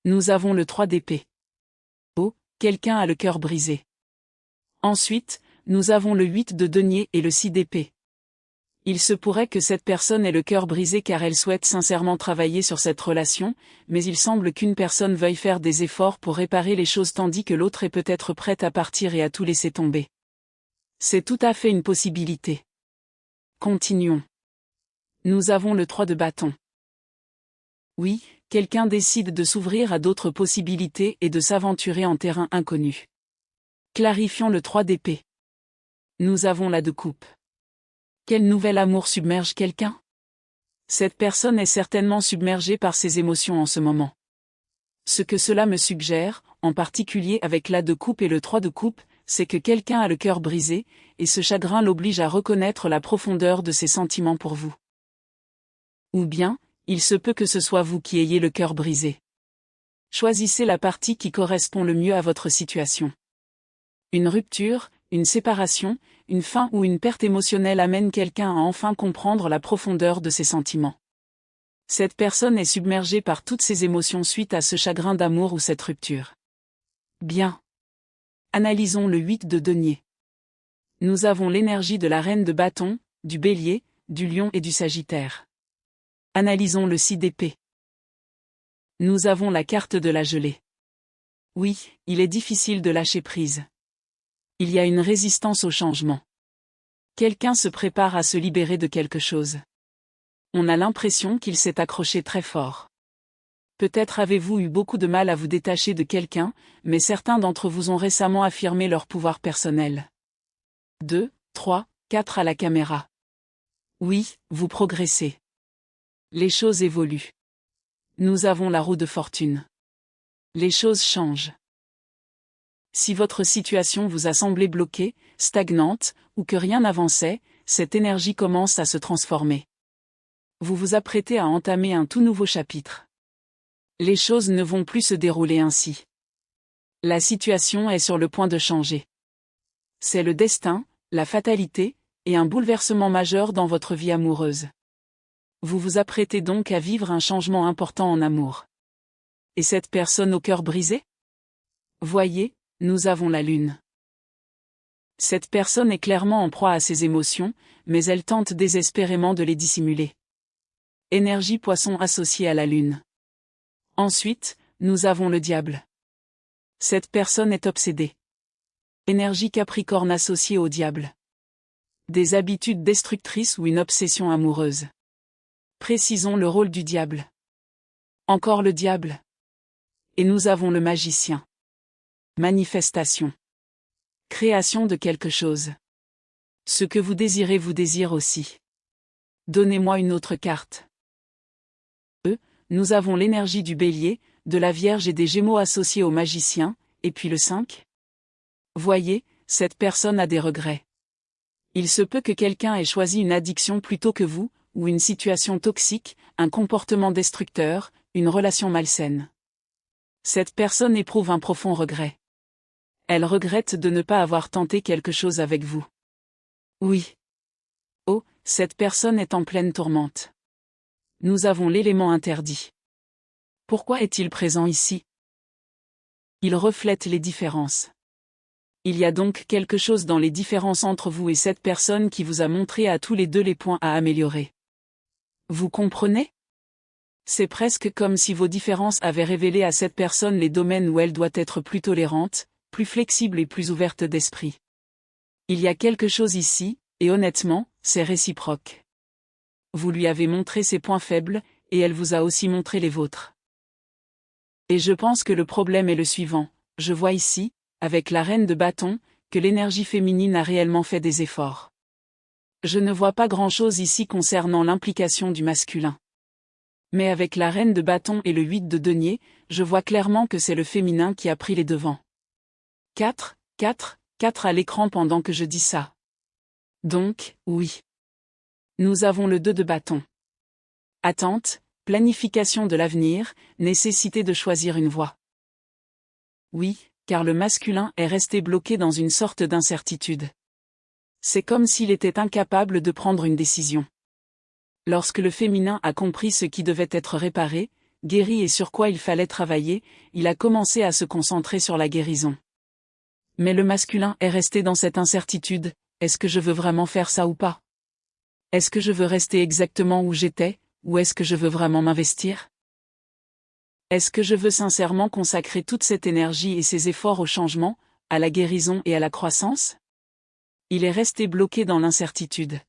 Nous avons le 3 d'épée. Oh, quelqu'un a le cœur brisé. Ensuite, nous avons le 8 de denier et le 6 d'épée. Il se pourrait que cette personne ait le cœur brisé car elle souhaite sincèrement travailler sur cette relation, mais il semble qu'une personne veuille faire des efforts pour réparer les choses tandis que l'autre est peut-être prête à partir et à tout laisser tomber. C'est tout à fait une possibilité. Continuons. Nous avons le 3 de bâton. Oui, quelqu'un décide de s'ouvrir à d'autres possibilités et de s'aventurer en terrain inconnu. Clarifions le 3 d'épée. Nous avons la de coupe. Quel nouvel amour submerge quelqu'un? Cette personne est certainement submergée par ses émotions en ce moment. Ce que cela me suggère, en particulier avec la de coupe et le 3 de coupe, c'est que quelqu'un a le cœur brisé, et ce chagrin l'oblige à reconnaître la profondeur de ses sentiments pour vous. Ou bien, il se peut que ce soit vous qui ayez le cœur brisé. Choisissez la partie qui correspond le mieux à votre situation. Une rupture, une séparation, une fin ou une perte émotionnelle amène quelqu'un à enfin comprendre la profondeur de ses sentiments. Cette personne est submergée par toutes ses émotions suite à ce chagrin d'amour ou cette rupture. Bien. Analysons le 8 de denier. Nous avons l'énergie de la reine de bâton, du bélier, du lion et du sagittaire. Analysons le 6 d'épée. Nous avons la carte de la gelée. Oui, il est difficile de lâcher prise. Il y a une résistance au changement. Quelqu'un se prépare à se libérer de quelque chose. On a l'impression qu'il s'est accroché très fort. Peut-être avez-vous eu beaucoup de mal à vous détacher de quelqu'un, mais certains d'entre vous ont récemment affirmé leur pouvoir personnel. 2, 3, 4 à la caméra. Oui, vous progressez. Les choses évoluent. Nous avons la roue de fortune. Les choses changent. Si votre situation vous a semblé bloquée, stagnante, ou que rien n'avançait, cette énergie commence à se transformer. Vous vous apprêtez à entamer un tout nouveau chapitre. Les choses ne vont plus se dérouler ainsi. La situation est sur le point de changer. C'est le destin, la fatalité, et un bouleversement majeur dans votre vie amoureuse. Vous vous apprêtez donc à vivre un changement important en amour. Et cette personne au cœur brisé? Voyez, nous avons la lune. Cette personne est clairement en proie à ses émotions, mais elle tente désespérément de les dissimuler. Énergie poisson associée à la lune. Ensuite, nous avons le diable. Cette personne est obsédée. Énergie capricorne associée au diable. Des habitudes destructrices ou une obsession amoureuse. Précisons le rôle du diable. Encore le diable. Et nous avons le magicien. Manifestation. Création de quelque chose. Ce que vous désirez vous désire aussi. Donnez-moi une autre carte. Nous avons l'énergie du bélier, de la vierge et des gémeaux associés au magicien, et puis le 5. Voyez, cette personne a des regrets. Il se peut que quelqu'un ait choisi une addiction plutôt que vous, ou une situation toxique, un comportement destructeur, une relation malsaine. Cette personne éprouve un profond regret. Elle regrette de ne pas avoir tenté quelque chose avec vous. Oui. Oh, cette personne est en pleine tourmente. Nous avons l'élément interdit. Pourquoi est-il présent ici? Il reflète les différences. Il y a donc quelque chose dans les différences entre vous et cette personne qui vous a montré à tous les deux les points à améliorer. Vous comprenez? C'est presque comme si vos différences avaient révélé à cette personne les domaines où elle doit être plus tolérante, plus flexible et plus ouverte d'esprit. Il y a quelque chose ici, et honnêtement, c'est réciproque. Vous lui avez montré ses points faibles, et elle vous a aussi montré les vôtres. Et je pense que le problème est le suivant, je vois ici, avec la reine de bâton, que l'énergie féminine a réellement fait des efforts. Je ne vois pas grand-chose ici concernant l'implication du masculin. Mais avec la reine de bâton et le 8 de denier, je vois clairement que c'est le féminin qui a pris les devants. 4, 4, 4 à l'écran pendant que je dis ça. Donc, oui. Nous avons le 2 de bâton. Attente, planification de l'avenir, nécessité de choisir une voie. Oui, car le masculin est resté bloqué dans une sorte d'incertitude. C'est comme s'il était incapable de prendre une décision. Lorsque le féminin a compris ce qui devait être réparé, guéri et sur quoi il fallait travailler, il a commencé à se concentrer sur la guérison. Mais le masculin est resté dans cette incertitude, est-ce que je veux vraiment faire ça ou pas? Est-ce que je veux rester exactement où j'étais, ou est-ce que je veux vraiment m'investir? Est-ce que je veux sincèrement consacrer toute cette énergie et ces efforts au changement, à la guérison et à la croissance? Il est resté bloqué dans l'incertitude.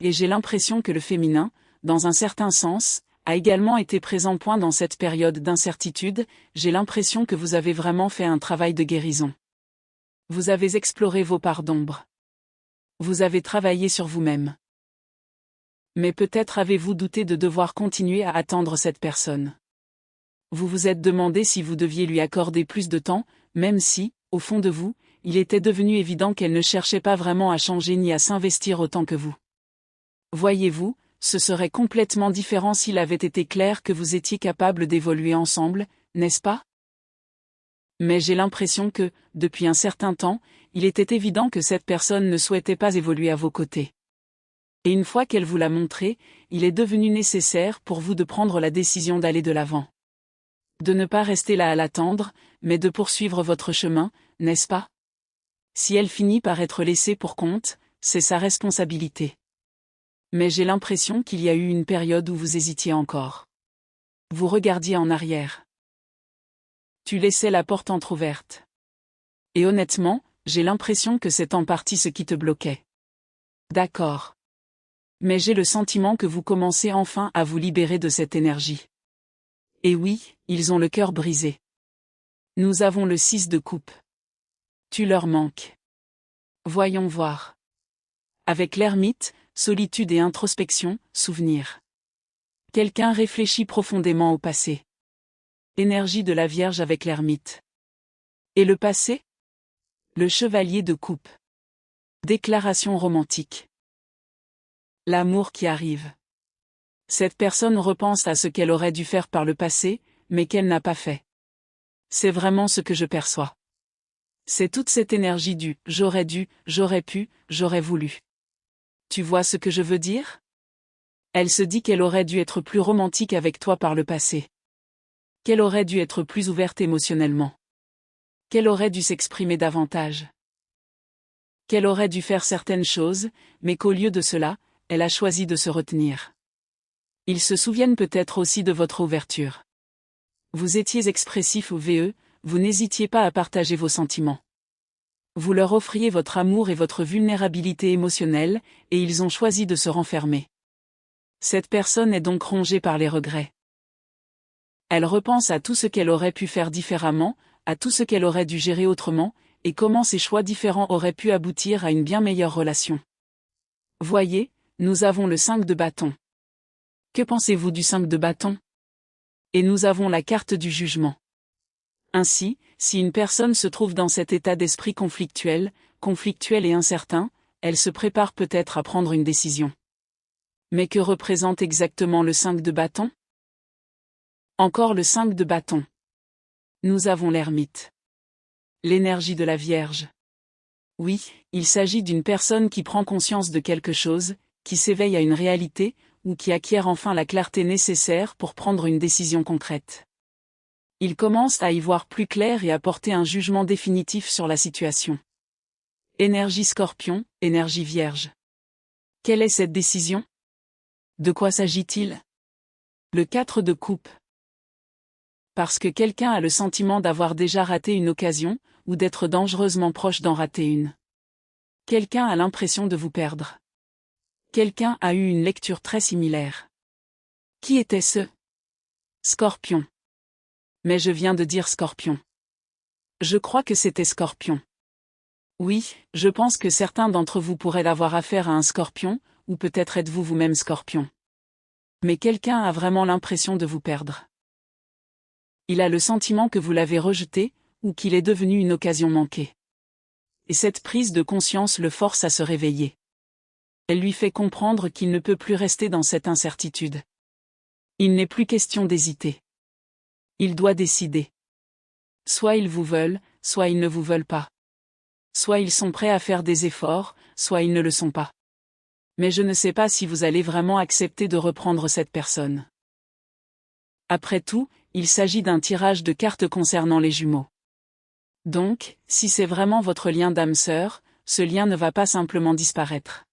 Et j'ai l'impression que le féminin, dans un certain sens, a également été présent dans cette période d'incertitude, j'ai l'impression que vous avez vraiment fait un travail de guérison. Vous avez exploré vos parts d'ombre. Vous avez travaillé sur vous-même. Mais peut-être avez-vous douté de devoir continuer à attendre cette personne. Vous vous êtes demandé si vous deviez lui accorder plus de temps, même si, au fond de vous, il était devenu évident qu'elle ne cherchait pas vraiment à changer ni à s'investir autant que vous. Voyez-vous, ce serait complètement différent s'il avait été clair que vous étiez capable d'évoluer ensemble, n'est-ce pas? Mais j'ai l'impression que, depuis un certain temps, il était évident que cette personne ne souhaitait pas évoluer à vos côtés. Et une fois qu'elle vous l'a montré, il est devenu nécessaire pour vous de prendre la décision d'aller de l'avant. De ne pas rester là à l'attendre, mais de poursuivre votre chemin, n'est-ce pas? Si elle finit par être laissée pour compte, c'est sa responsabilité. Mais j'ai l'impression qu'il y a eu une période où vous hésitiez encore. Vous regardiez en arrière. Tu laissais la porte entr'ouverte. Et honnêtement, j'ai l'impression que c'est en partie ce qui te bloquait. D'accord. Mais j'ai le sentiment que vous commencez enfin à vous libérer de cette énergie. Et oui, ils ont le cœur brisé. Nous avons le 6 de coupe. Tu leur manques. Voyons voir. Avec l'ermite, solitude et introspection, souvenir. Quelqu'un réfléchit profondément au passé. Énergie de la Vierge avec l'ermite. Et le passé? Le chevalier de coupe. Déclaration romantique. L'amour qui arrive. Cette personne repense à ce qu'elle aurait dû faire par le passé, mais qu'elle n'a pas fait. C'est vraiment ce que je perçois. C'est toute cette énergie du « j'aurais dû, j'aurais pu, j'aurais voulu ». Tu vois ce que je veux dire? Elle se dit qu'elle aurait dû être plus romantique avec toi par le passé. Qu'elle aurait dû être plus ouverte émotionnellement. Qu'elle aurait dû s'exprimer davantage. Qu'elle aurait dû faire certaines choses, mais qu'au lieu de cela, elle a choisi de se retenir. Ils se souviennent peut-être aussi de votre ouverture. Vous étiez expressif ou VE, vous n'hésitiez pas à partager vos sentiments. Vous leur offriez votre amour et votre vulnérabilité émotionnelle, et ils ont choisi de se renfermer. Cette personne est donc rongée par les regrets. Elle repense à tout ce qu'elle aurait pu faire différemment, à tout ce qu'elle aurait dû gérer autrement, et comment ces choix différents auraient pu aboutir à une bien meilleure relation. Voyez, nous avons le 5 de bâton. Que pensez-vous du 5 de bâton? Et nous avons la carte du jugement. Ainsi, si une personne se trouve dans cet état d'esprit conflictuel et incertain, elle se prépare peut-être à prendre une décision. Mais que représente exactement le 5 de bâton? Encore le 5 de bâton. Nous avons l'ermite. L'énergie de la Vierge. Oui, il s'agit d'une personne qui prend conscience de quelque chose, qui s'éveille à une réalité, ou qui acquiert enfin la clarté nécessaire pour prendre une décision concrète. Il commence à y voir plus clair et à porter un jugement définitif sur la situation. Énergie Scorpion, énergie Vierge. Quelle est cette décision? De quoi s'agit-il? Le 4 de coupe. Parce que quelqu'un a le sentiment d'avoir déjà raté une occasion, ou d'être dangereusement proche d'en rater une. Quelqu'un a l'impression de vous perdre. Quelqu'un a eu une lecture très similaire. Qui était ce? Scorpion. Mais je viens de dire Scorpion. Je crois que c'était Scorpion. Oui, je pense que certains d'entre vous pourraient avoir affaire à un Scorpion, ou peut-être êtes-vous vous-même Scorpion. Mais quelqu'un a vraiment l'impression de vous perdre. Il a le sentiment que vous l'avez rejeté, ou qu'il est devenu une occasion manquée. Et cette prise de conscience le force à se réveiller. Elle lui fait comprendre qu'il ne peut plus rester dans cette incertitude. Il n'est plus question d'hésiter. Il doit décider. Soit ils vous veulent, soit ils ne vous veulent pas. Soit ils sont prêts à faire des efforts, soit ils ne le sont pas. Mais je ne sais pas si vous allez vraiment accepter de reprendre cette personne. Après tout, il s'agit d'un tirage de cartes concernant les jumeaux. Donc, si c'est vraiment votre lien d'âme sœur, ce lien ne va pas simplement disparaître.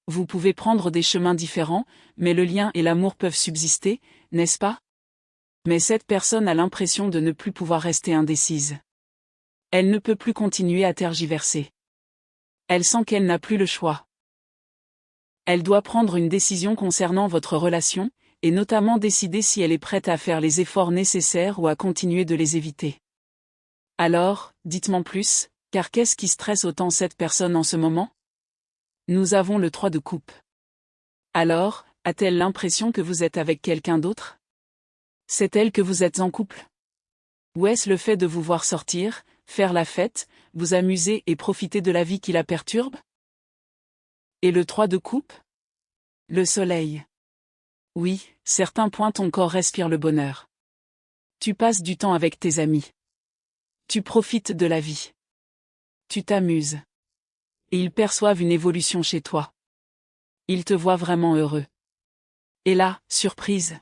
Vous pouvez prendre des chemins différents, mais le lien et l'amour peuvent subsister, n'est-ce pas? Mais cette personne a l'impression de ne plus pouvoir rester indécise. Elle ne peut plus continuer à tergiverser. Elle sent qu'elle n'a plus le choix. Elle doit prendre une décision concernant votre relation, et notamment décider si elle est prête à faire les efforts nécessaires ou à continuer de les éviter. Alors, dites-moi plus, car qu'est-ce qui stresse autant cette personne en ce moment? Nous avons le 3 de coupe. Alors, a-t-elle l'impression que vous êtes avec quelqu'un d'autre? C'est elle que vous êtes en couple? Ou est-ce le fait de vous voir sortir, faire la fête, vous amuser et profiter de la vie qui la perturbe? Et le 3 de coupe? Le soleil. Oui, certains points ton corps respire le bonheur. Tu passes du temps avec tes amis. Tu profites de la vie. Tu t'amuses. Et ils perçoivent une évolution chez toi. Ils te voient vraiment heureux. Et là, surprise.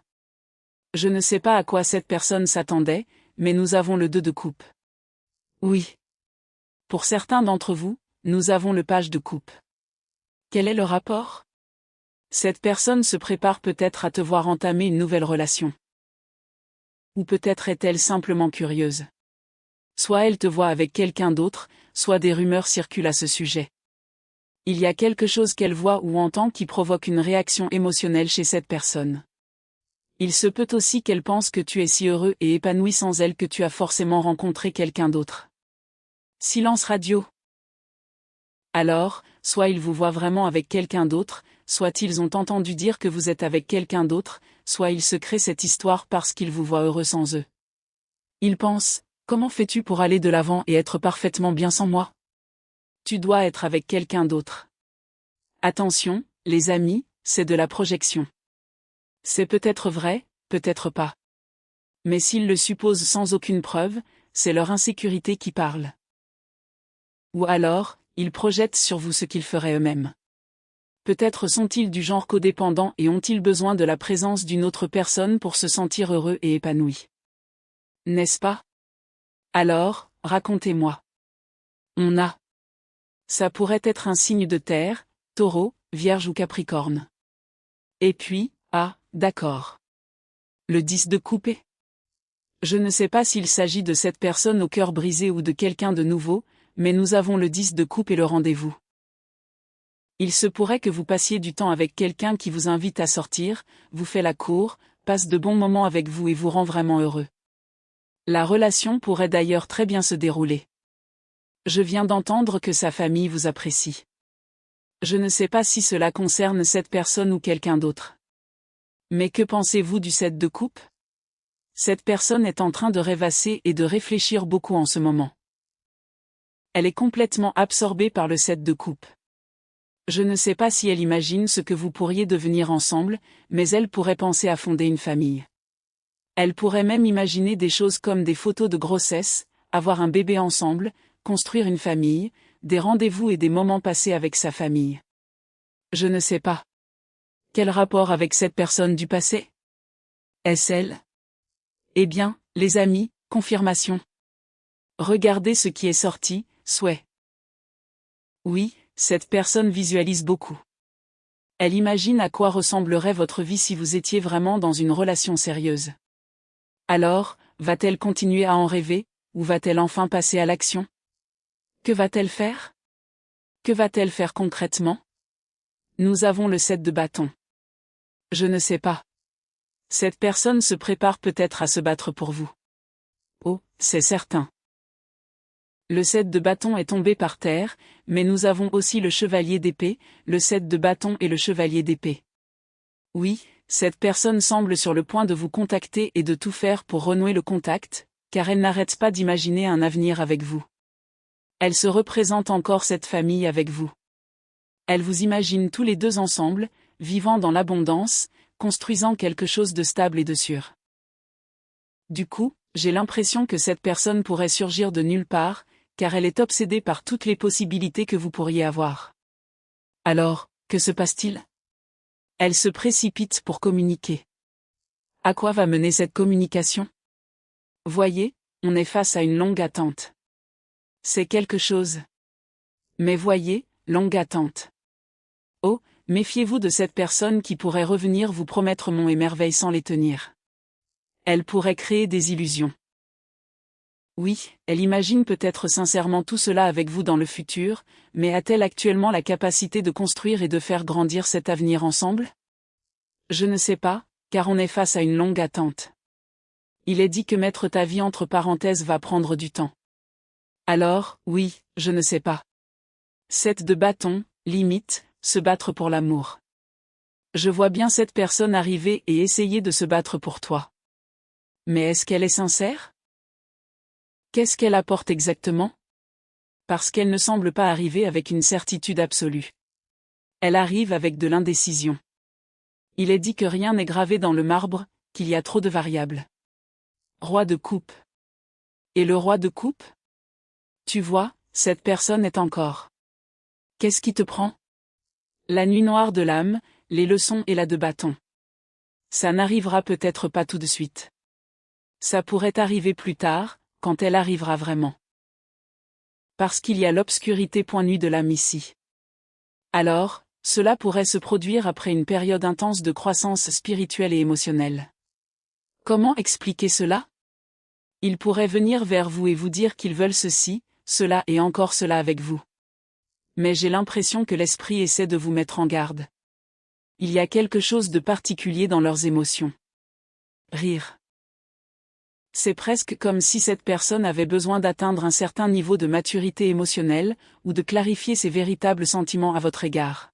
Je ne sais pas à quoi cette personne s'attendait, mais nous avons le 2 de coupe. Oui. Pour certains d'entre vous, nous avons le page de coupe. Quel est le rapport? Cette personne se prépare peut-être à te voir entamer une nouvelle relation. Ou peut-être est-elle simplement curieuse. Soit elle te voit avec quelqu'un d'autre, soit des rumeurs circulent à ce sujet. Il y a quelque chose qu'elle voit ou entend qui provoque une réaction émotionnelle chez cette personne. Il se peut aussi qu'elle pense que tu es si heureux et épanoui sans elle que tu as forcément rencontré quelqu'un d'autre. Silence radio. Alors, soit ils vous voient vraiment avec quelqu'un d'autre, soit ils ont entendu dire que vous êtes avec quelqu'un d'autre, soit ils se créent cette histoire parce qu'ils vous voient heureux sans eux. Ils pensent, comment fais-tu pour aller de l'avant et être parfaitement bien sans moi? Tu dois être avec quelqu'un d'autre. Attention, les amis, c'est de la projection. C'est peut-être vrai, peut-être pas. Mais s'ils le supposent sans aucune preuve, c'est leur insécurité qui parle. Ou alors, ils projettent sur vous ce qu'ils feraient eux-mêmes. Peut-être sont-ils du genre codépendant et ont-ils besoin de la présence d'une autre personne pour se sentir heureux et épanoui. N'est-ce pas? Alors, racontez-moi. On a. Ça pourrait être un signe de terre, Taureau, Vierge ou Capricorne. Et puis, d'accord. Le 10 de coupé. Je ne sais pas s'il s'agit de cette personne au cœur brisé ou de quelqu'un de nouveau, mais nous avons le 10 de coupe et le rendez-vous. Il se pourrait que vous passiez du temps avec quelqu'un qui vous invite à sortir, vous fait la cour, passe de bons moments avec vous et vous rend vraiment heureux. La relation pourrait d'ailleurs très bien se dérouler. Je viens d'entendre que sa famille vous apprécie. Je ne sais pas si cela concerne cette personne ou quelqu'un d'autre. Mais que pensez-vous du 7 de coupe? Cette personne est en train de rêvasser et de réfléchir beaucoup en ce moment. Elle est complètement absorbée par le 7 de coupe. Je ne sais pas si elle imagine ce que vous pourriez devenir ensemble, mais elle pourrait penser à fonder une famille. Elle pourrait même imaginer des choses comme des photos de grossesse, avoir un bébé ensemble, construire une famille, des rendez-vous et des moments passés avec sa famille. Je ne sais pas. Quel rapport avec cette personne du passé? Est-ce elle? Eh bien, les amis, confirmation. Regardez ce qui est sorti, souhait. Oui, cette personne visualise beaucoup. Elle imagine à quoi ressemblerait votre vie si vous étiez vraiment dans une relation sérieuse. Alors, va-t-elle continuer à en rêver, ou va-t-elle enfin passer à l'action? Que va-t-elle faire? Que va-t-elle faire concrètement? Nous avons le 7 de bâton. Je ne sais pas. Cette personne se prépare peut-être à se battre pour vous. Oh, c'est certain. Le 7 de bâton est tombé par terre, mais nous avons aussi le chevalier d'épée, le 7 de bâton et le chevalier d'épée. Oui, cette personne semble sur le point de vous contacter et de tout faire pour renouer le contact, car elle n'arrête pas d'imaginer un avenir avec vous. Elle se représente encore cette famille avec vous. Elle vous imagine tous les deux ensemble, vivant dans l'abondance, construisant quelque chose de stable et de sûr. Du coup, j'ai l'impression que cette personne pourrait surgir de nulle part, car elle est obsédée par toutes les possibilités que vous pourriez avoir. Alors, que se passe-t-il? Elle se précipite pour communiquer. À quoi va mener cette communication? Voyez, on est face à une longue attente. C'est quelque chose. Mais voyez, longue attente. Oh, méfiez-vous de cette personne qui pourrait revenir vous promettre monts et merveilles sans les tenir. Elle pourrait créer des illusions. Oui, elle imagine peut-être sincèrement tout cela avec vous dans le futur, mais a-t-elle actuellement la capacité de construire et de faire grandir cet avenir ensemble? Je ne sais pas, car on est face à une longue attente. Il est dit que mettre ta vie entre parenthèses va prendre du temps. Alors, oui, je ne sais pas. 7 de bâton, limite, se battre pour l'amour. Je vois bien cette personne arriver et essayer de se battre pour toi. Mais est-ce qu'elle est sincère? Qu'est-ce qu'elle apporte exactement? Parce qu'elle ne semble pas arriver avec une certitude absolue. Elle arrive avec de l'indécision. Il est dit que rien n'est gravé dans le marbre, qu'il y a trop de variables. Roi de coupe. Et le roi de coupe? Tu vois, cette personne est encore. Qu'est-ce qui te prend? La nuit noire de l'âme, les leçons et la de bâton. Ça n'arrivera peut-être pas tout de suite. Ça pourrait arriver plus tard, quand elle arrivera vraiment. Parce qu'il y a l'obscurité point nuit de l'âme ici. Alors, cela pourrait se produire après une période intense de croissance spirituelle et émotionnelle. Comment expliquer cela? Ils pourraient venir vers vous et vous dire qu'ils veulent ceci, cela et encore cela avec vous. Mais j'ai l'impression que l'esprit essaie de vous mettre en garde. Il y a quelque chose de particulier dans leurs émotions. Rire. C'est presque comme si cette personne avait besoin d'atteindre un certain niveau de maturité émotionnelle, ou de clarifier ses véritables sentiments à votre égard.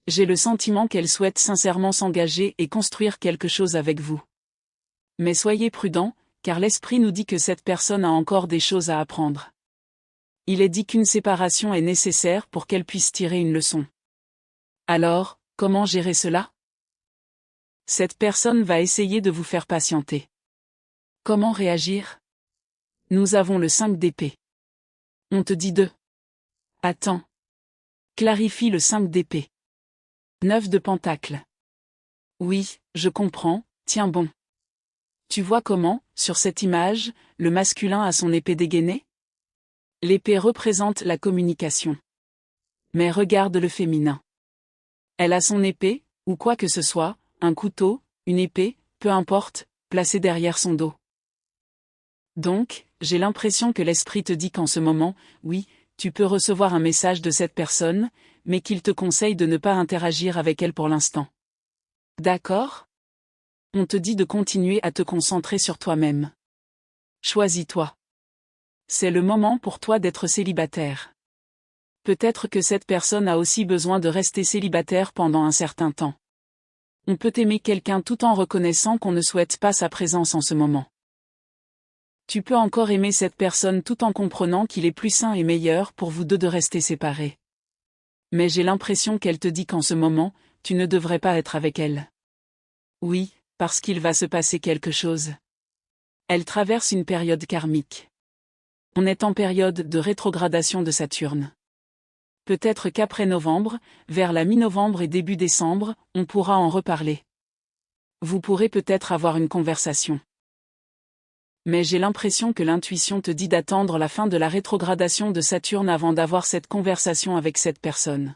J'ai le sentiment qu'elle souhaite sincèrement s'engager et construire quelque chose avec vous. Mais soyez prudents, car l'esprit nous dit que cette personne a encore des choses à apprendre. Il est dit qu'une séparation est nécessaire pour qu'elle puisse tirer une leçon. Alors, comment gérer cela? Cette personne va essayer de vous faire patienter. Comment réagir? Nous avons le 5 d'épée. On te dit de. Attends. Clarifie le 5 d'épée. 9 de pentacle. Oui, je comprends, tiens bon. Tu vois comment, sur cette image, le masculin a son épée dégainée? L'épée représente la communication. Mais regarde le féminin. Elle a son épée, ou quoi que ce soit, un couteau, une épée, peu importe, placée derrière son dos. Donc, j'ai l'impression que l'esprit te dit qu'en ce moment, oui, tu peux recevoir un message de cette personne, mais qu'il te conseille de ne pas interagir avec elle pour l'instant. D'accord? On te dit de continuer à te concentrer sur toi-même. Choisis-toi. C'est le moment pour toi d'être célibataire. Peut-être que cette personne a aussi besoin de rester célibataire pendant un certain temps. On peut aimer quelqu'un tout en reconnaissant qu'on ne souhaite pas sa présence en ce moment. Tu peux encore aimer cette personne tout en comprenant qu'il est plus sain et meilleur pour vous deux de rester séparés. Mais j'ai l'impression qu'elle te dit qu'en ce moment, tu ne devrais pas être avec elle. Oui, parce qu'il va se passer quelque chose. Elle traverse une période karmique. On est en période de rétrogradation de Saturne. Peut-être qu'après novembre, vers la mi-novembre et début décembre, on pourra en reparler. Vous pourrez peut-être avoir une conversation. Mais j'ai l'impression que l'intuition te dit d'attendre la fin de la rétrogradation de Saturne avant d'avoir cette conversation avec cette personne.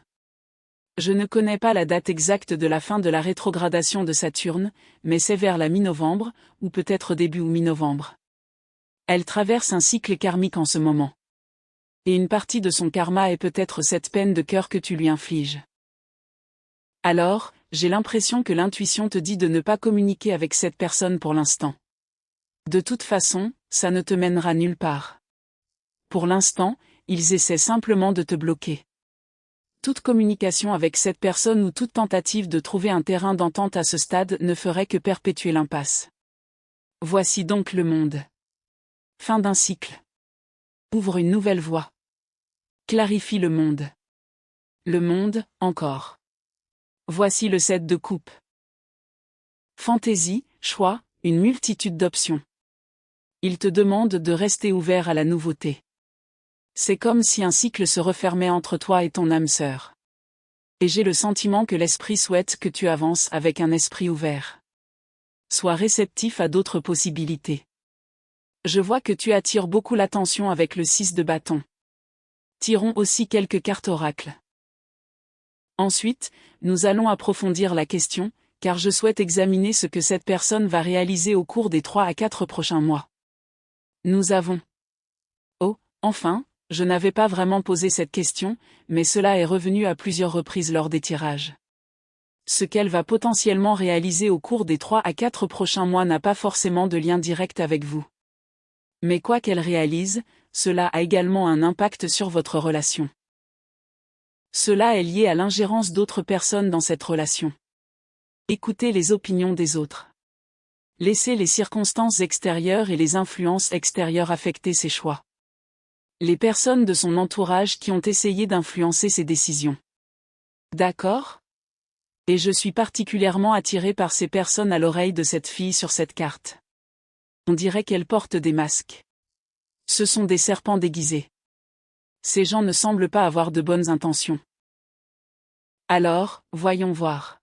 Je ne connais pas la date exacte de la fin de la rétrogradation de Saturne, mais c'est vers la mi-novembre, ou peut-être début ou mi-novembre. Elle traverse un cycle karmique en ce moment. Et une partie de son karma est peut-être cette peine de cœur que tu lui infliges. Alors, j'ai l'impression que l'intuition te dit de ne pas communiquer avec cette personne pour l'instant. De toute façon, ça ne te mènera nulle part. Pour l'instant, ils essaient simplement de te bloquer. Toute communication avec cette personne ou toute tentative de trouver un terrain d'entente à ce stade ne ferait que perpétuer l'impasse. Voici donc le monde. Fin d'un cycle. Ouvre une nouvelle voie. Clarifie le monde. Le monde, encore. Voici le 7 de coupe. Fantaisie, choix, une multitude d'options. Il te demande de rester ouvert à la nouveauté. C'est comme si un cycle se refermait entre toi et ton âme sœur. Et j'ai le sentiment que l'esprit souhaite que tu avances avec un esprit ouvert. Sois réceptif à d'autres possibilités. Je vois que tu attires beaucoup l'attention avec le 6 de bâton. Tirons aussi quelques cartes oracle. Ensuite, nous allons approfondir la question, car je souhaite examiner ce que cette personne va réaliser au cours des 3 à 4 prochains mois. Nous avons. Oh, enfin, je n'avais pas vraiment posé cette question, mais cela est revenu à plusieurs reprises lors des tirages. Ce qu'elle va potentiellement réaliser au cours des 3 à 4 prochains mois n'a pas forcément de lien direct avec vous. Mais quoi qu'elle réalise, cela a également un impact sur votre relation. Cela est lié à l'ingérence d'autres personnes dans cette relation. Écoutez les opinions des autres. Laissez les circonstances extérieures et les influences extérieures affecter ses choix. Les personnes de son entourage qui ont essayé d'influencer ses décisions. D'accord ? Et je suis particulièrement attiré par ces personnes à l'oreille de cette fille sur cette carte. On dirait qu'elle porte des masques. Ce sont des serpents déguisés. Ces gens ne semblent pas avoir de bonnes intentions. Alors, voyons voir.